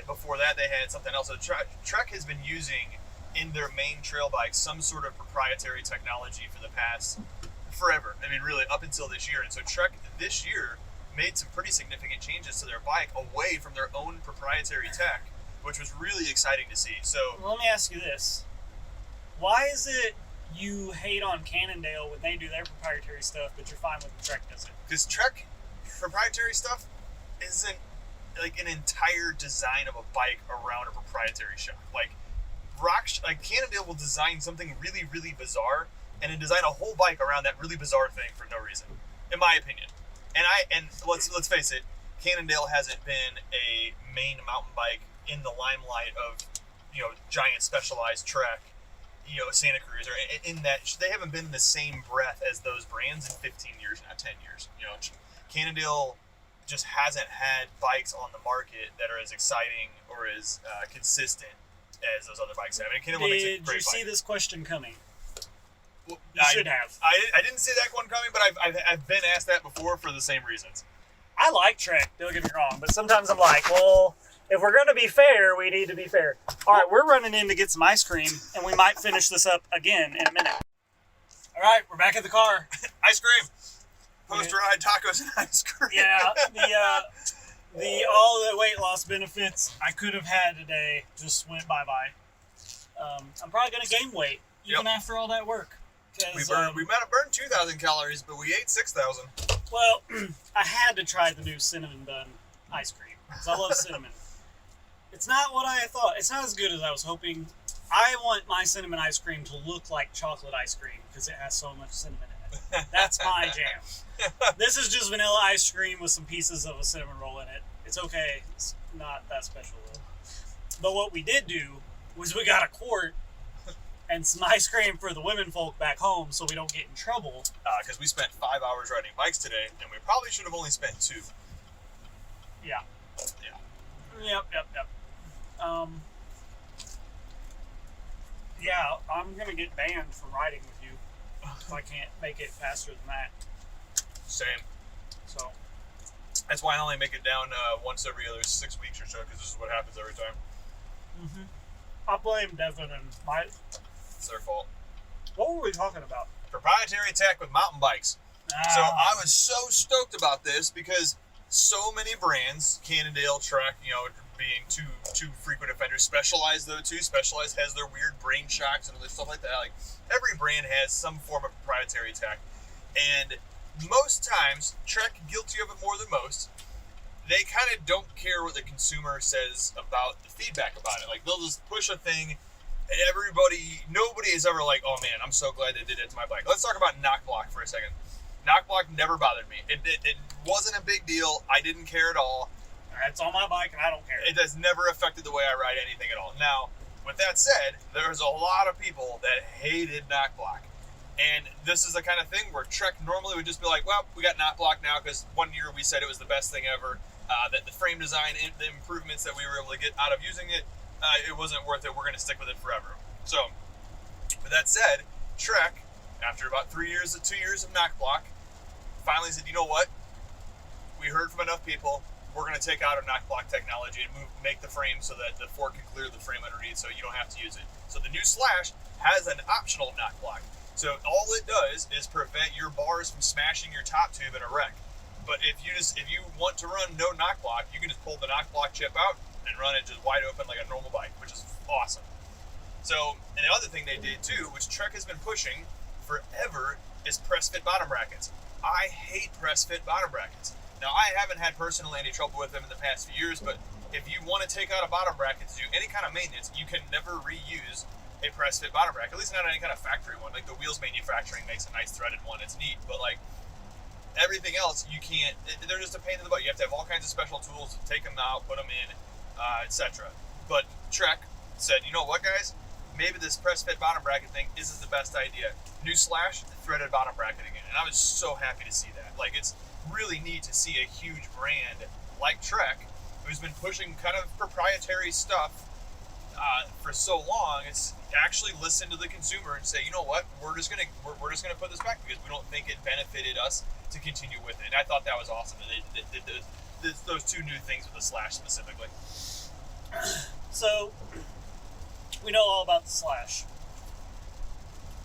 Before that, they had something else. So Trek has been using in their main trail bikes some sort of proprietary technology for the past forever. I mean, really, up until this year. And so Trek this year made some pretty significant changes to their bike away from their own proprietary tech, which was really exciting to see. So Well, let me ask you this. Why is it you hate on Cannondale when they do their proprietary stuff, but you're fine when Trek does it? because Trek proprietary stuff isn't like an entire design of a bike around a proprietary shock. Like Cannondale will design something really, really bizarre and then design a whole bike around that really bizarre thing for no reason, in my opinion. And let's face it, Cannondale hasn't been a main mountain bike in the limelight of, giant specialized Trek, Santa Cruz, or in that they haven't been in the same breath as those brands in 15 years, not 10 years. Cannondale just hasn't had bikes on the market that are as exciting or as consistent as those other bikes have. I mean, Cannondale makes a Did great you see bike. this question coming? Well, You should have. I didn't see that one coming, but I've been asked that before for the same reasons. I like Trek, don't get me wrong, but sometimes I'm like, well, if we're going to be fair, we need to be fair. All right, we're running in to get some ice cream, and we might finish this up again in a minute. All right, we're back at the car. Ice cream, post-ride tacos and ice cream. Yeah, the all the weight loss benefits I could have had today just went bye-bye. I'm probably going to gain weight, even after all that work. We might have burned 2,000 calories, but we ate 6,000. Well, I had to try the new cinnamon bun ice cream, because I love cinnamon. It's not what I thought. It's not as good as I was hoping. I want my cinnamon ice cream to look like chocolate ice cream, because it has so much cinnamon in it. That's my jam. This is just vanilla ice cream with some pieces of a cinnamon roll in it. It's okay. It's not that special, though. But what we did do was we got a quart and some ice cream for the women folk back home so we don't get in trouble. Because we spent 5 hours riding bikes today, and we probably should have only spent 2. Yeah. Yeah. Yep. Yeah, I'm going to get banned for riding with you if I can't make it faster than that. Same. So, That's why I only make it down once every other 6 weeks or so, because this is what happens every time. I blame Devin and Mike. It's their fault. What were we talking about? Proprietary tech with mountain bikes. So I was so stoked about this because so many brands, Cannondale, Trek, being two frequent offenders, Specialized though too. Specialized has their weird brain shocks and other stuff like that. Like every brand has some form of proprietary tech, and most times Trek, guilty of it more than most, they kind of don't care what the consumer says about the feedback about it. Like they'll just push a thing. Nobody is ever like, oh man, I'm so glad they did it to my bike. Let's talk about knock block for a second. Knock block never bothered me. It wasn't a big deal. I didn't care at all. It's on my bike and I don't care. It has never affected the way I ride anything at all. Now, with that said, there's a lot of people that hated knock block. And this is the kind of thing where Trek normally would just be like, well, we got knock block now because one year we said it was the best thing ever. That the frame design, the improvements that we were able to get out of using it, it wasn't worth it. We're going to stick with it forever. So, with that said, Trek, after about 2 years of knock block, finally said, you know what? We heard from enough people. We're going to take out our knock block technology and make the frame so that the fork can clear the frame underneath so you don't have to use it. So the new Slash has an optional knock block. So all it does is prevent your bars from smashing your top tube in a wreck. But if you want to run no knock block, you can just pull the knock block chip out and run it just wide open like a normal bike, which is awesome. So, and the other thing they did too, which Trek has been pushing forever, is press fit bottom brackets. I hate press fit bottom brackets. Now, I haven't had personally any trouble with them in the past few years, but if you want to take out a bottom bracket to do any kind of maintenance, you can never reuse a press fit bottom bracket, at least not any kind of factory one. Like the Wheels Manufacturing makes a nice threaded one, it's neat, but like everything else, you can't, they're just a pain in the butt. You have to have all kinds of special tools to take them out, put them in, etc. But Trek said, you know what, guys? Maybe this press fit bottom bracket thing isn't the best idea. New slash, threaded bottom bracket again. And I was so happy to see that. Like, it's really neat to see a huge brand like Trek, who's been pushing kind of proprietary stuff for so long. It's actually listen to the consumer and say, you know what, we're just gonna put this back because we don't think it benefited us to continue with it. And I thought that was awesome. They did those two new things with the slash specifically. So, we know all about the slash.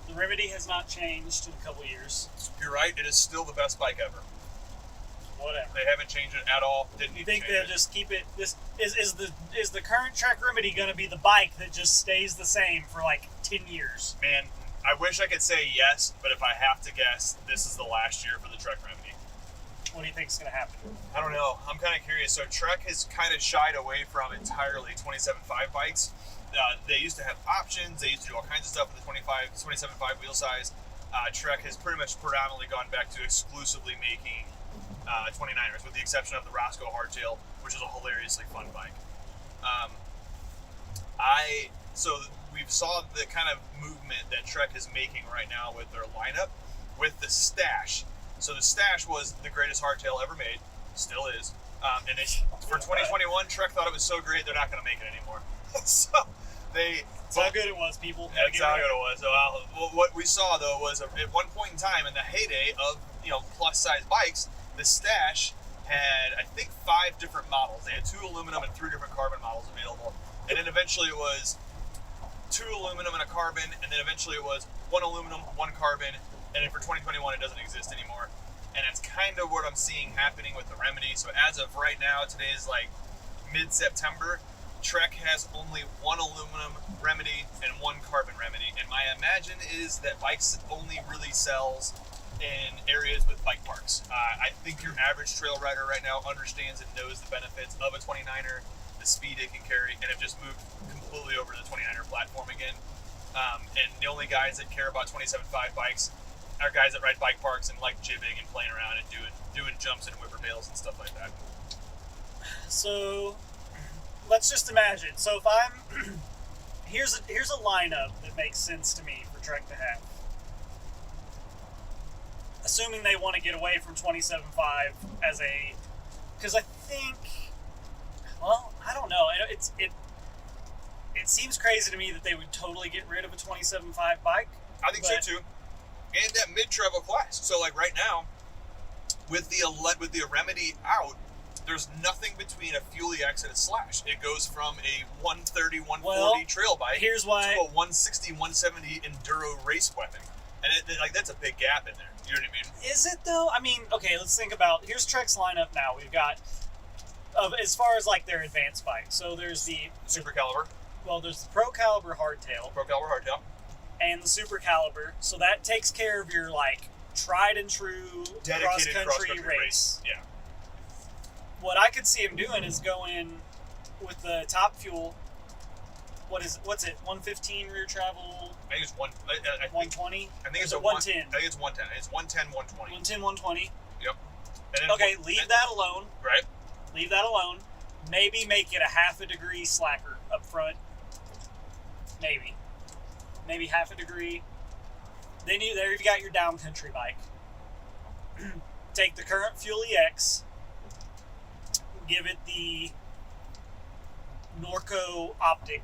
The Remedy has not changed in a couple years. You're right, it is still the best bike ever. Whatever. They haven't changed it at all. Didn't You think they'll just keep it? This is the current Trek Remedy going to be the bike that just stays the same for like 10 years? Man, I wish I could say yes, but if I have to guess, this is the last year for the Trek Remedy. What do you think is going to happen? I don't know. I'm kind of curious. So Trek has kind of shied away from entirely 27.5 bikes. They used to have options. They used to do all kinds of stuff with the 27.5 wheel size. Trek has pretty much predominantly gone back to exclusively making 29ers, with the exception of the Roscoe Hardtail, which is a hilariously fun bike. So we saw the kind of movement that Trek is making right now with their lineup, with the Stash. So the Stash was the greatest hardtail ever made, still is. And for 2021, Trek thought it was so great they're not going to make it anymore. So That's how good it was, people. That's how good it was. So what we saw though was at one point in time in the heyday of plus size bikes, the Stash had I think 5 different models. They had 2 aluminum and 3 different carbon models available, and then eventually it was 2 aluminum and a carbon, and then eventually it was 1 aluminum, 1 carbon, and then for 2021 it doesn't exist anymore. And that's kind of what I'm seeing happening with the Remedy. So as of right now, today is like mid-September, Trek has only 1 aluminum Remedy and 1 carbon Remedy. And my imagine is that bikes only really sells in areas with bike parks. I think your average trail rider right now understands and knows the benefits of a 29er, the speed it can carry, and have just moved completely over to the 29er platform again. And the only guys that care about 27.5 bikes are guys that ride bike parks and like jibbing and playing around and doing jumps and whipperbales and stuff like that. So let's just imagine. So if I'm here's a lineup that makes sense to me for Trek to have. Assuming they want to get away from 27.5 as a, because I think, well, I don't know. It seems crazy to me that they would totally get rid of a 27.5 bike. I think so too. And that mid-treble class. So like right now, with the Remedy out, there's nothing between a Fuel EX and a Slash. It goes from a 130, 140 trail bike here's why, to a 160, 170 enduro race weapon. And that's a big gap in there. You know what I mean? Is it though? I mean, okay, let's think about, here's Trek's lineup now. We've got, as far as like their advanced bikes. So there's the Super Caliber. Well, there's the Pro Caliber Hardtail. And the Super Caliber. So that takes care of your like tried and true cross-country race. Yeah. What I could see him doing is going with the top fuel. What's it? 115 rear travel? I think it's 120? I think it's 110. I think it's 110. It's 110, 120. 110, 120. Yep. And then okay, leave that alone. Right. Leave that alone. Maybe make it a half a degree slacker up front. Maybe half a degree. Then you've got your downcountry bike. Take the current Fuel EX, give it the Norco optic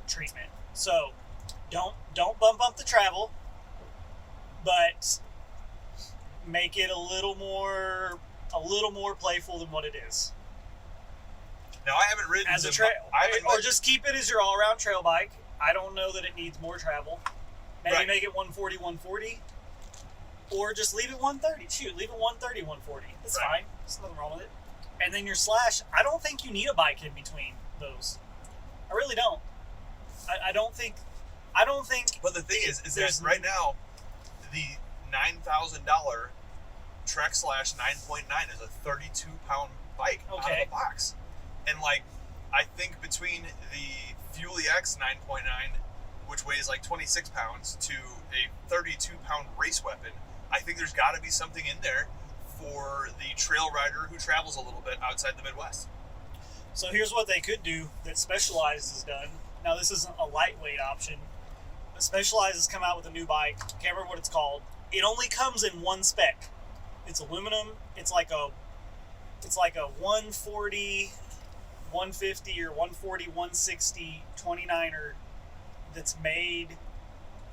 treatment. So don't bump up the travel, but make it a little more playful than what it is. Now I haven't ridden as a trail, or just keep it as your all-around trail bike. I don't know that it needs more travel. Maybe make it 140, 140, or just leave it 130. Shoot, leave it 130, 140. That's fine. There's nothing wrong with it. And then your Slash, I don't think you need a bike in between those. I really don't. I don't think. But the thing is that right now, the $9,000 Trek Slash 9.9 is a 32-pound bike out of the box. And like, I think between the Fuel EX 9.9, which weighs like 26 pounds, to a 32-pound race weapon, I think there's got to be something in there for the trail rider who travels a little bit outside the Midwest. So here's what they could do that Specialized has done. Now, this isn't a lightweight option, but Specialized has come out with a new bike. Can't remember what it's called. It only comes in one spec. It's aluminum. It's like a 140, 150, or 140, 160 29er that's made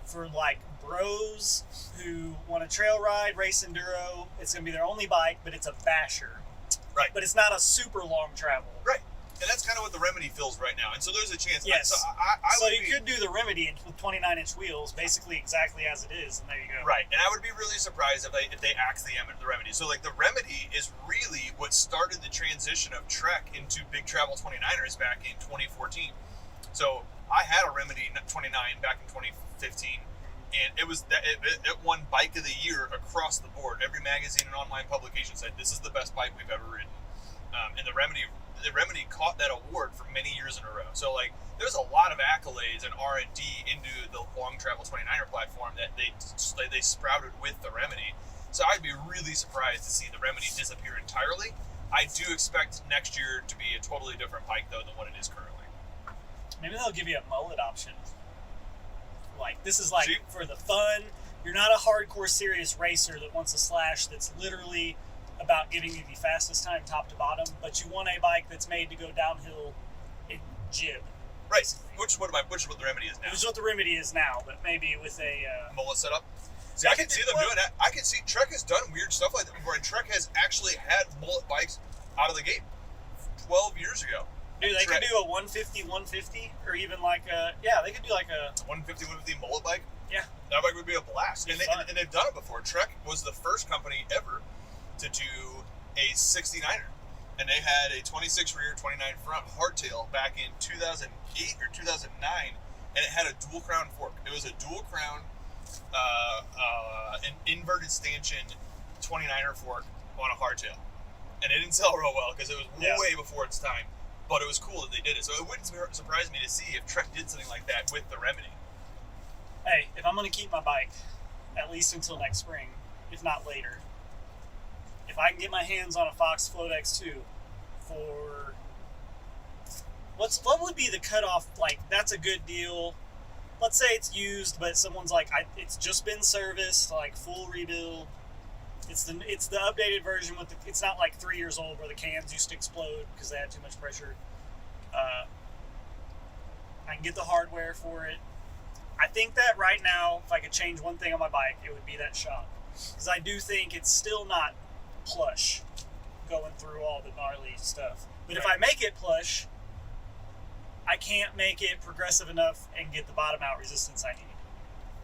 for like bros who want to trail ride, race enduro. It's going to be their only bike, but it's a basher. Right. But it's not a super long travel. Right. And that's kind of what the Remedy feels right now. And so there's a chance. Yes. So you could do the Remedy with 29-inch wheels, basically exactly as it is, and there you go. Right. And I would be really surprised if they axe the Remedy. So like the Remedy is really what started the transition of Trek into big travel 29ers back in 2014. So I had a Remedy 29 back in 2015. And it won Bike of the Year across the board. Every magazine and online publication said this is the best bike we've ever ridden. And the Remedy caught that award for many years in a row. So like, there's a lot of accolades and R&D into the long travel 29er platform that they sprouted with the Remedy. So I'd be really surprised to see the Remedy disappear entirely. I do expect next year to be a totally different bike though than what it is currently. Maybe they'll give you a mullet option. Like, this is like for the fun. You're not a hardcore serious racer that wants a Slash that's literally about giving you the fastest time top to bottom, but you want a bike that's made to go downhill in jib. Right. Basically. Which is what the Remedy is now. Which is what the Remedy is now, but maybe with a mullet setup. See, I can see them doing that. I can see Trek has done weird stuff like that before, and Trek has actually had mullet bikes out of the gate 12 years ago. Dude, they could do a 150, or even like they could do like a 150 mullet bike. Yeah. That bike would be a blast. And they've done it before. Trek was the first company ever to do a 69er. And they had a 26 rear, 29 front hardtail back in 2008 or 2009, and it had a dual crown fork. It was a dual crown, an inverted stanchion 29er fork on a hardtail. And it didn't sell real well because it was way before its time. But it was cool that they did it. So it wouldn't surprise me to see if Trek did something like that with the Remedy. Hey, if I'm going to keep my bike, at least until next spring, if not later, if I can get my hands on a Fox Float X2 for... What would be the cutoff? Like, that's a good deal. Let's say it's used, but someone's like, it's just been serviced, like full rebuild. It's the updated version with it's not like 3 years old where the cans used to explode because they had too much pressure. I can get the hardware for it. I think that right now, if I could change one thing on my bike, it would be that shock. Because I do think it's still not plush going through all the gnarly stuff. But if I make it plush, I can't make it progressive enough and get the bottom out resistance I need.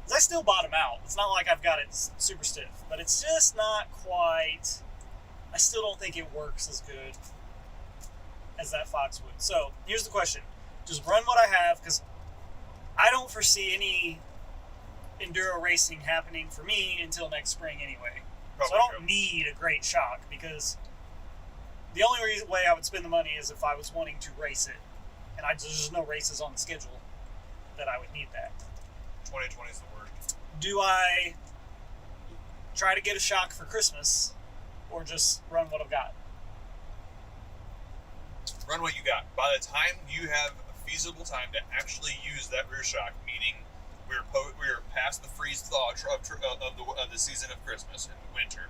Because I still bottom out. It's not like I've got it super stiff, but it's just not quite... I still don't think it works as good as that Fox would. So, here's the question. Just run what I have, because I don't foresee any enduro racing happening for me until next spring anyway. So I don't need a great shock, because the only way I would spend the money is if I was wanting to race it. And there's just no races on the schedule that I would need that. 2020 is the word. Do I try to get a shock for Christmas, or just run what I've got? Run what you got. By the time you have a feasible time to actually use that rear shock, meaning we're past the freeze thaw of the season of Christmas and winter,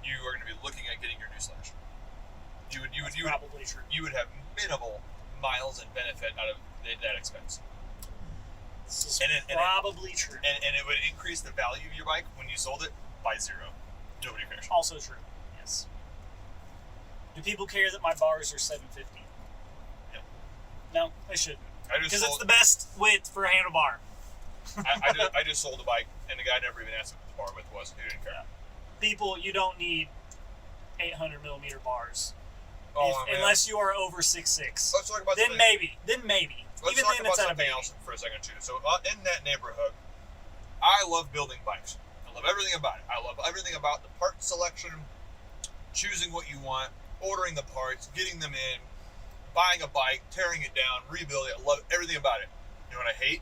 you are going to be looking at getting your new Slash. Probably true. You would have minimal miles and benefit out of that expense. This is probably true. And it would increase the value of your bike when you sold it by 0. Nobody cares. Also true, yes. Do people care that my bars are 750? Yeah. No, they shouldn't. Because it's the best width for a handlebar. I just sold a bike, and the guy never even asked what the bar width was. He didn't care. People, you don't need 800 millimeter bars. Unless you are over 6'6". Let's talk about then maybe. Let's talk about something else for a second too. So in that neighborhood, I love building bikes. I love everything about it. I love everything about the part selection, choosing what you want, ordering the parts, getting them in, buying a bike, tearing it down, rebuilding it. I love everything about it. You know what I hate?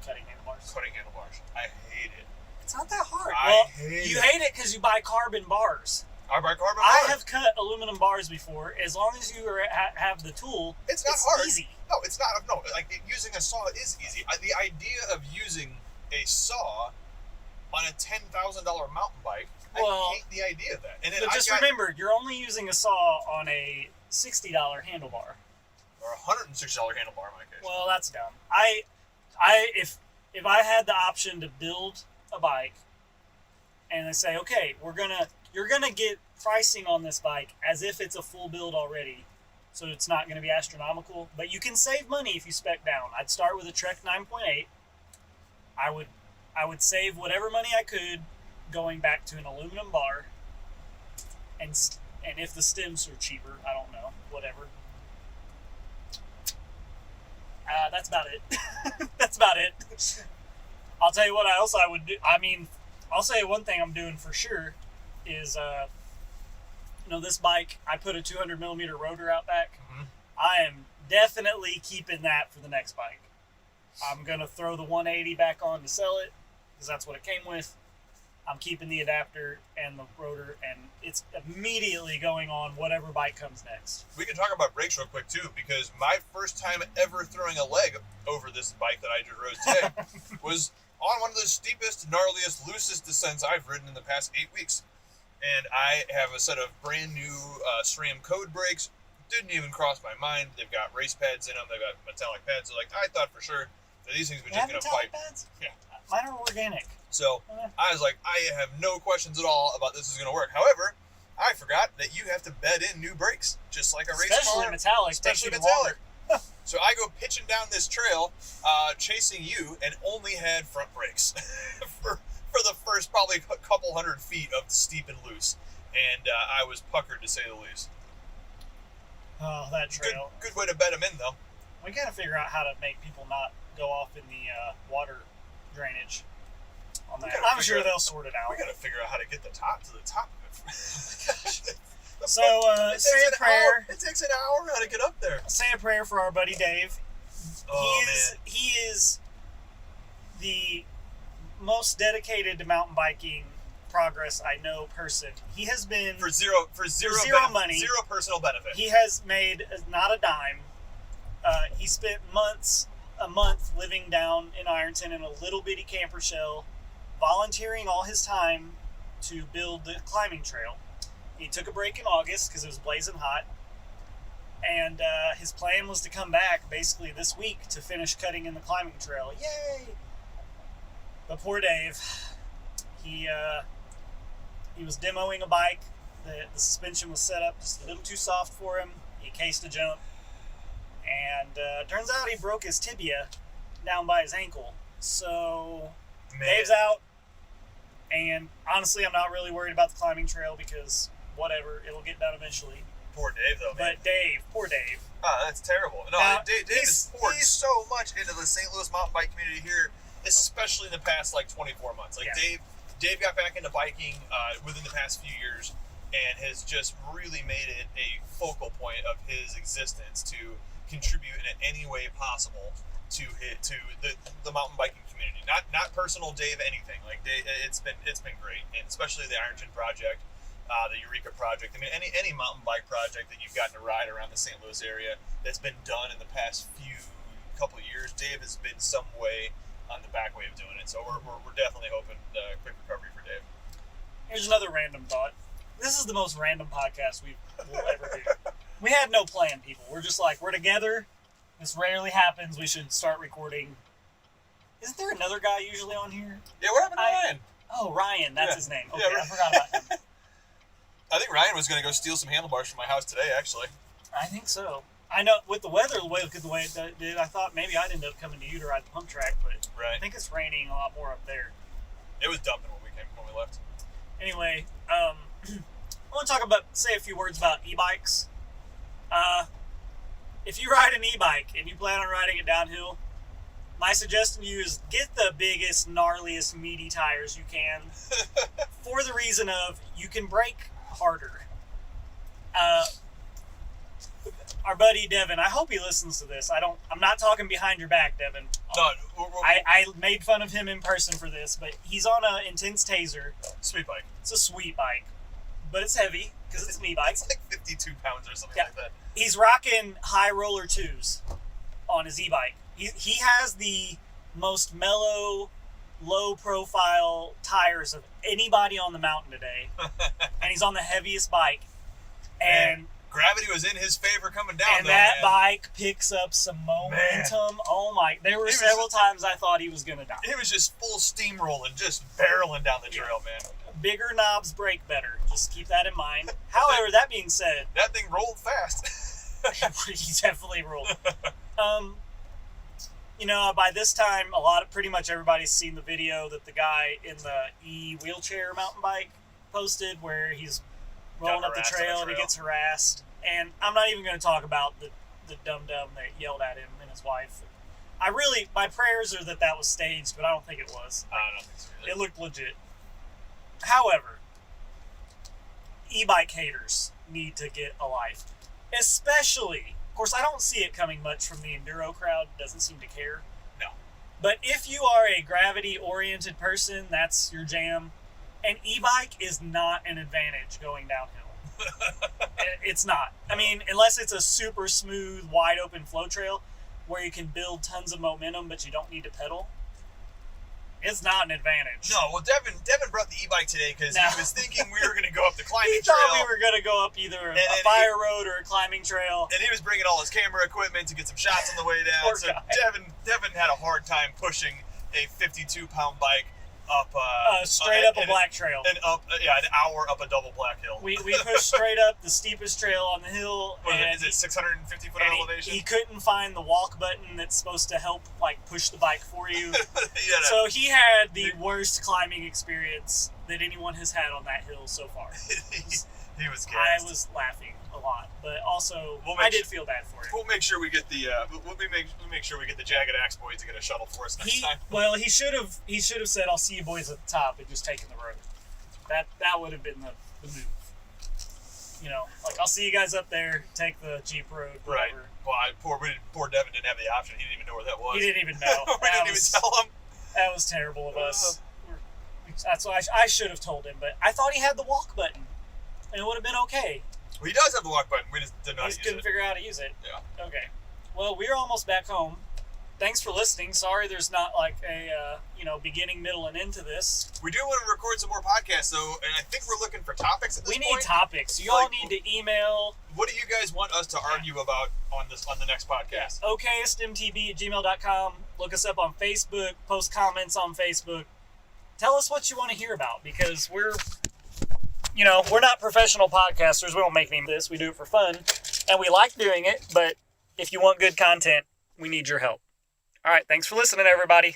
Cutting handlebars. Cutting handlebars. I hate it. It's not that hard. You hate it because you buy carbon bars. I buy carbon bars. I have cut aluminum bars before. As long as you have the tool, it's not hard. Easy. No, it's not. No, like using a saw is easy. The idea of using a saw on a $10,000 mountain bike, I hate the idea of that. And then remember, you're only using a saw on a $60 handlebar. Or a $160 handlebar in my case. Well, that's dumb. If I had the option to build a bike, and they say, okay, you're gonna get pricing on this bike as if it's a full build already, so it's not going to be astronomical, but you can save money if you spec down. I'd start with a Trek 9.8. I would save whatever money I could going back to an aluminum bar, and if the stems are cheaper, I don't know, whatever. That's about it. That's about it. I'll tell you what else I would do. I mean, I'll say one thing I'm doing for sure is, this bike, I put a 200 millimeter rotor out back. Mm-hmm. I am definitely keeping that for the next bike. I'm going to throw the 180 back on to sell it, because that's what it came with. I'm keeping the adapter and the rotor, and it's immediately going on whatever bike comes next. We can talk about brakes real quick, too, because my first time ever throwing a leg over this bike that I just rode today was on one of the steepest, gnarliest, loosest descents I've ridden in the past 8 weeks. And I have a set of brand new SRAM code brakes. Didn't even cross my mind. They've got race pads in them. They've got metallic pads. So, I thought for sure that these things were just going to fight. Pads? Yeah. Mine are organic. So, I was like, I have no questions at all about this is going to work. However, I forgot that you have to bed in new brakes, just like a race car. Especially metallic. So I go pitching down this trail, chasing you, and only had front brakes for the first probably a couple 100 feet of steep and loose. And I was puckered, to say the least. Oh, that trail. Good way to bed them in, though. We got to figure out how to make people not go off in the water drainage on that. I'm sure they'll sort it out. We got to figure out how to get the top of it. Oh my gosh. So, say a prayer. It takes an hour how to get up there. Say a prayer for our buddy Dave. Oh, man. He is the most dedicated to mountain biking progress I know person. He has been for zero money, zero personal benefit. He has made not a dime. He spent a month living down in Ironton in a little bitty camper shell, volunteering all his time to build the climbing trail. He took a break in August because it was blazing hot, and his plan was to come back basically this week to finish cutting in the climbing trail. Yay! But poor Dave, he was demoing a bike. The suspension was set up just a little too soft for him. He cased a jump, and turns out he broke his tibia down by his ankle. So Dave's out, and honestly, I'm not really worried about the climbing trail because whatever, it'll get done eventually. Poor Dave, though, man. But poor Dave. Oh, that's terrible. No, now, Dave has poured so much into the St. Louis mountain bike community here, especially in the past 24 months. Dave got back into biking within the past few years and has just really made it a focal point of his existence to contribute in any way possible to the mountain biking community. Not personal Dave anything. Dave, it's been great, and especially the Ironton project, the Eureka project. I mean, any mountain bike project that you've gotten to ride around the St. Louis area that's been done in the past couple of years, Dave has been some way on the back way of doing it. So we're definitely hoping quick recovery for Dave. Here's another random thought. This is the most random podcast we'll ever do. We had no plan, people. We're just we're together. This rarely happens. We should start recording. Isn't there another guy usually on here? Yeah, what happened to Ryan? Oh, Ryan. That's his name. Okay, yeah, I forgot about him. I think Ryan was going to go steal some handlebars from my house today, actually. I think so. I know with the weather, the way it did, I thought maybe I'd end up coming to you to ride the pump track, but right. I think it's raining a lot more up there. It was dumping when we left. Anyway, I want to say a few words about e-bikes. If you ride an e-bike and you plan on riding it downhill, My suggestion to you is get the biggest, gnarliest, meaty tires you can for the reason of you can brake harder. Our buddy Devin, I hope he listens to this. I'm not talking behind your back, Devin. No, I made fun of him in person for this, but he's on an intense taser. sweet bike. It's a sweet bike, but it's heavy because it's an e-bike. It's like 52 pounds or something like that. He's rocking high roller 2s on his e-bike. He has the most mellow, low-profile tires of anybody on the mountain today, and he's on the heaviest bike. And gravity was in his favor coming down. And that bike picks up some momentum. Man. Oh my! There were several times I thought he was gonna die. It was just full steamrolling, just barreling down the trail, man. Bigger knobs break better. Just keep that in mind. However, that being said, that thing rolled fast. He definitely rolled. By this time, pretty much everybody's seen the video that the guy in the e-wheelchair mountain bike posted, where he's rolling up the trail and he gets harassed. And I'm not even going to talk about the dum-dum that yelled at him and his wife. My prayers are that was staged, but I don't think it was. I don't think so either. It looked legit. However, e-bike haters need to get a life. Especially, of course, I don't see it coming much from the enduro crowd. Doesn't seem to care. No. But if you are a gravity-oriented person, that's your jam. An e-bike is not an advantage going downhill. It's not. I mean, unless it's a super smooth, wide-open flow trail where you can build tons of momentum, but you don't need to pedal. It's not an advantage. No, well, Devin brought the e-bike today because he was thinking we were going to go up the climbing trail. He thought we were going to go up either a fire road or a climbing trail. And he was bringing all his camera equipment to get some shots on the way down. So Devin had a hard time pushing a 52-pound bike up straight up a black trail. And up, an hour up a double black hill. We pushed straight up the steepest trail on the hill. Is it 650 foot elevation? He couldn't find the walk button that's supposed to help push the bike for you. So he had the worst climbing experience that anyone has had on that hill so far. He was gassed. I was laughing a lot, but also I did feel bad for him. We'll make sure we get the we'll make sure we get the Jagged Axe boys to get a shuttle for us next time. Well, he should have said, "I'll see you boys at the top," and just taken the road. That would have been the move. I'll see you guys up there. Take the Jeep road. Whatever. Right. Well, poor Devin didn't have the option. He didn't even know where that was. He didn't even know. We didn't even tell him. That was terrible of us. That's why I should have told him, but I thought he had the walk button, and it would have been okay. Well, he does have the walk button. We just did not use it. We just couldn't figure out how to use it. Yeah. Okay. Well, we're almost back home. Thanks for listening. Sorry there's not a beginning, middle, and end to this. We do want to record some more podcasts, though, and I think we're looking for topics at this point. We need topics. You all need to email. What do you guys want us to argue about on the next podcast? okayestmtb@gmail.com. Look us up on Facebook. Post comments on Facebook. Tell us what you want to hear about, because we're not professional podcasters. We don't make any of this. We do it for fun, and we like doing it, but if you want good content, we need your help. All right, thanks for listening, everybody.